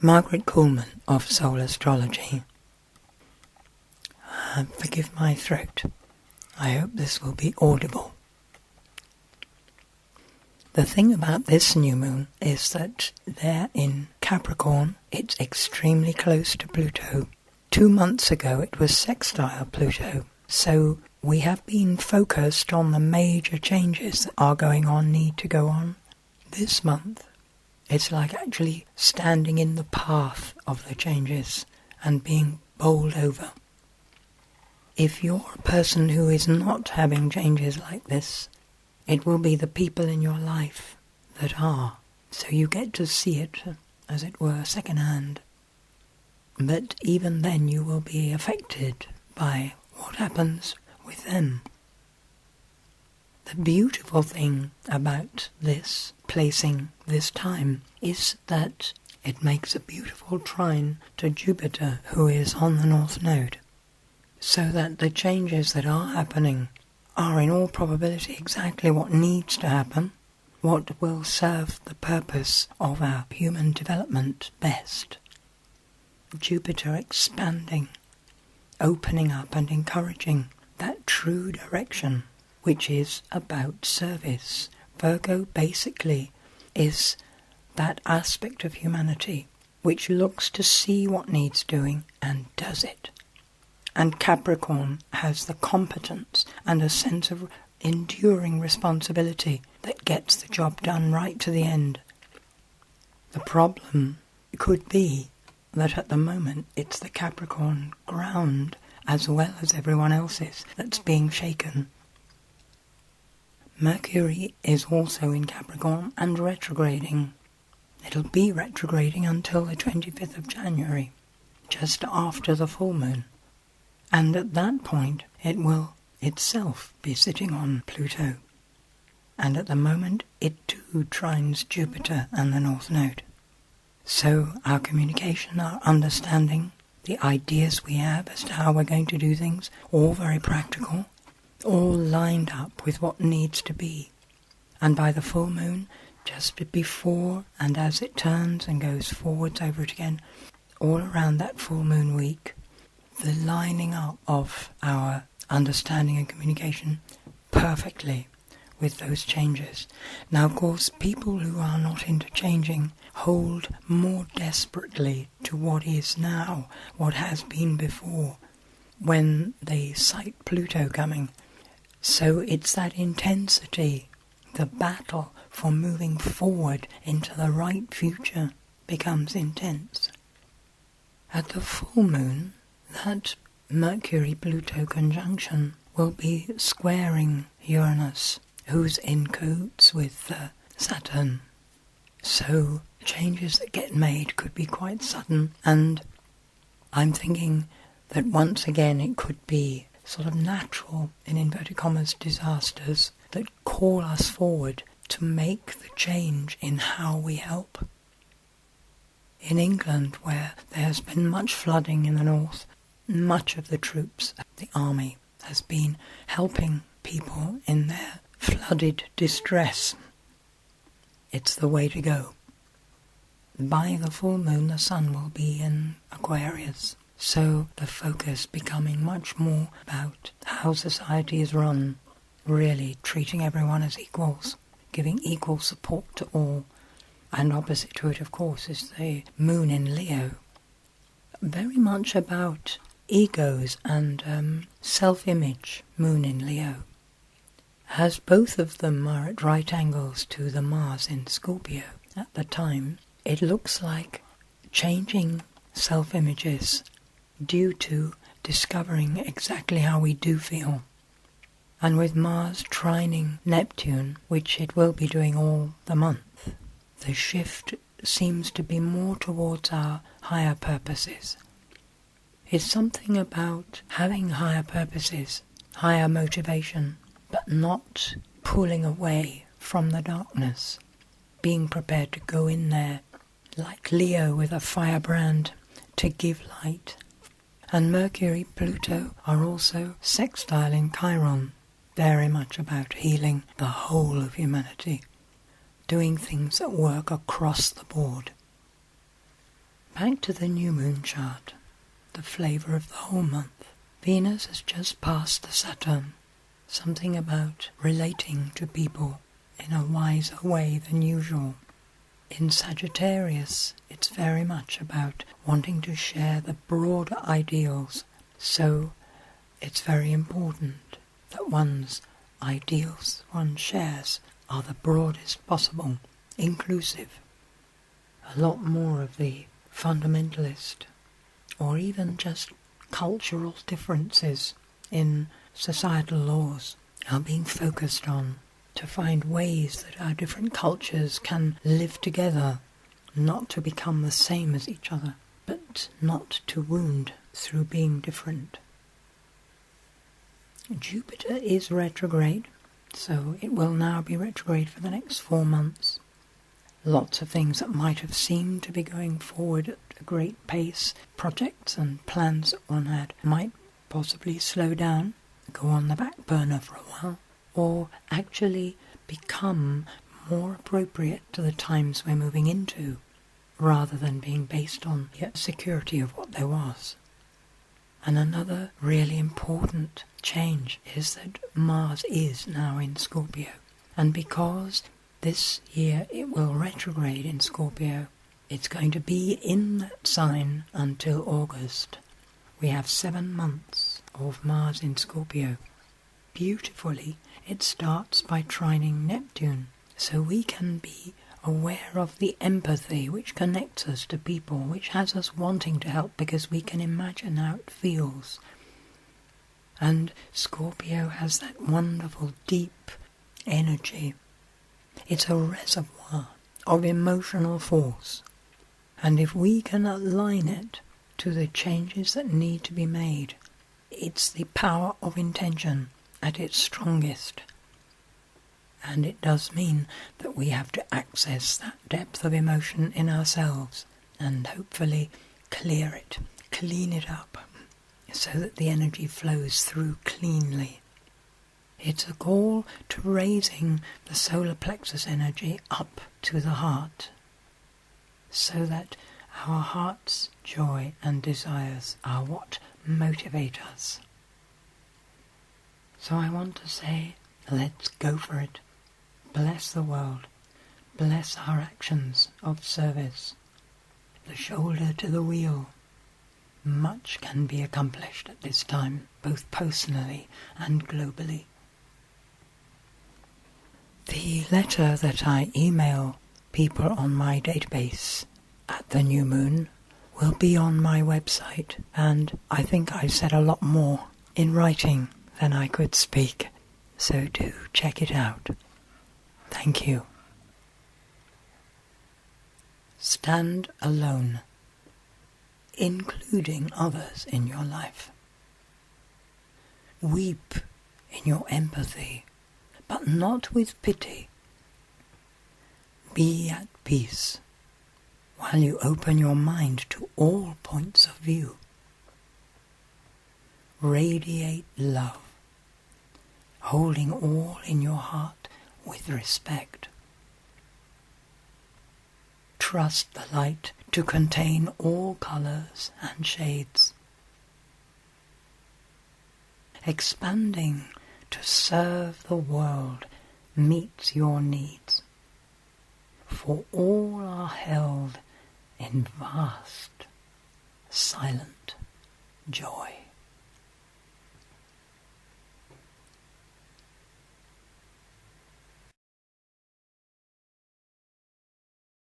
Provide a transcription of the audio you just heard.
Margaret Coleman of Soul Astrology. Forgive my throat. I hope this will be audible. The thing about this new moon is that there in Capricorn, it's extremely close to Pluto. 2 months ago it was sextile Pluto, so we have been focused on the major changes that are going on, need to go on. This month, it's like actually standing in the path of the changes and being bowled over. If you're a person who is not having changes like this, it will be the people in your life that are. So you get to see it, as it were, secondhand. But even then you will be affected by what happens with them. The beautiful thing about this placing this time is that it makes a beautiful trine to Jupiter, who is on the North Node, so that the changes that are happening are in all probability exactly what needs to happen, what will serve the purpose of our human development best. Jupiter expanding, opening up and encouraging that true direction, which is about service. Virgo basically is that aspect of humanity which looks to see what needs doing and does it. And Capricorn has the competence and a sense of enduring responsibility that gets the job done right to the end. The problem could be that at the moment it's the Capricorn ground, as well as everyone else's, that's being shaken. Mercury is also in Capricorn and retrograding. It'll be retrograding until the 25th of January, just after the full moon. And at that point it will itself be sitting on Pluto. And at the moment it too trines Jupiter and the North Node. So our communication, our understanding, the ideas we have as to how we're going to do things, all very practical, all lined up with what needs to be. And by the full moon, just before and as it turns and goes forwards over it again, all around that full moon week, the lining up of our understanding and communication perfectly with those changes. Now, of course, people who are not interchanging hold more desperately to what is now, what has been before, when they sight Pluto coming. So it's that intensity, the battle for moving forward into the right future becomes intense. At the full moon, that Mercury-Pluto conjunction will be squaring Uranus, who's in cahoots with Saturn. So changes that get made could be quite sudden, and I'm thinking that once again it could be sort of natural, in inverted commas, disasters that call us forward to make the change in how we help. In England, where there has been much flooding in the north, much of the troops, the army, has been helping people in their flooded distress. It's the way to go. By the full moon, the sun will be in Aquarius, so the focus becoming much more about how society is run, really treating everyone as equals, giving equal support to all. And opposite to it, of course, is the moon in Leo. Very much about egos and self-image, moon in Leo. As both of them are at right angles to the Mars in Scorpio at the time, it looks like changing self-images due to discovering exactly how we do feel. And with Mars trining Neptune, which it will be doing all the month, the shift seems to be more towards our higher purposes. It's something about having higher purposes, higher motivation, but not pulling away from the darkness, being prepared to go in there, like Leo with a firebrand, to give light. And Mercury, Pluto are also sextile in Chiron, very much about healing the whole of humanity, doing things that work across the board. Back to the new moon chart, the flavour of the whole month. Venus has just passed the Saturn, something about relating to people in a wiser way than usual. In Sagittarius, it's very much about wanting to share the broader ideals, so it's very important that one's ideals one shares are the broadest possible, inclusive. A lot more of the fundamentalist or even just cultural differences in societal laws are being focused on to find ways that our different cultures can live together, not to become the same as each other, but not to wound through being different. Jupiter is retrograde, so it will now be retrograde for the next 4 months. Lots of things that might have seemed to be going forward at a great pace, projects and plans that one had, might possibly slow down, go on the back burner for a while, or actually become more appropriate to the times we're moving into, rather than being based on the security of what there was. And another really important change is that Mars is now in Scorpio, and because this year it will retrograde in Scorpio, it's going to be in that sign until August. We have 7 months of Mars in Scorpio. Beautifully, it starts by trining Neptune, so we can be aware of the empathy which connects us to people, which has us wanting to help because we can imagine how it feels. And Scorpio has that wonderful deep energy. It's a reservoir of emotional force, and if we can align it to the changes that need to be made, it's the power of intention at its strongest. And it does mean that we have to access that depth of emotion in ourselves and hopefully clear it, clean it up, so that the energy flows through cleanly. It's a call to raising the solar plexus energy up to the heart, so that our heart's joy and desires are what motivate us. So I want to say, let's go for it. Bless the world. Bless our actions of service. The shoulder to the wheel. Much can be accomplished at this time, both personally and globally. The letter that I email people on my database at the new moon will be on my website, and I think I said a lot more in writing than I could speak, so do check it out. Thank you. Stand alone, including others in your life. Weep in your empathy, but not with pity. Be at peace while you open your mind to all points of view. Radiate love, holding all in your heart with respect. Trust the light to contain all colours and shades. Expanding to serve the world meets your needs, for all are held in vast, silent joy.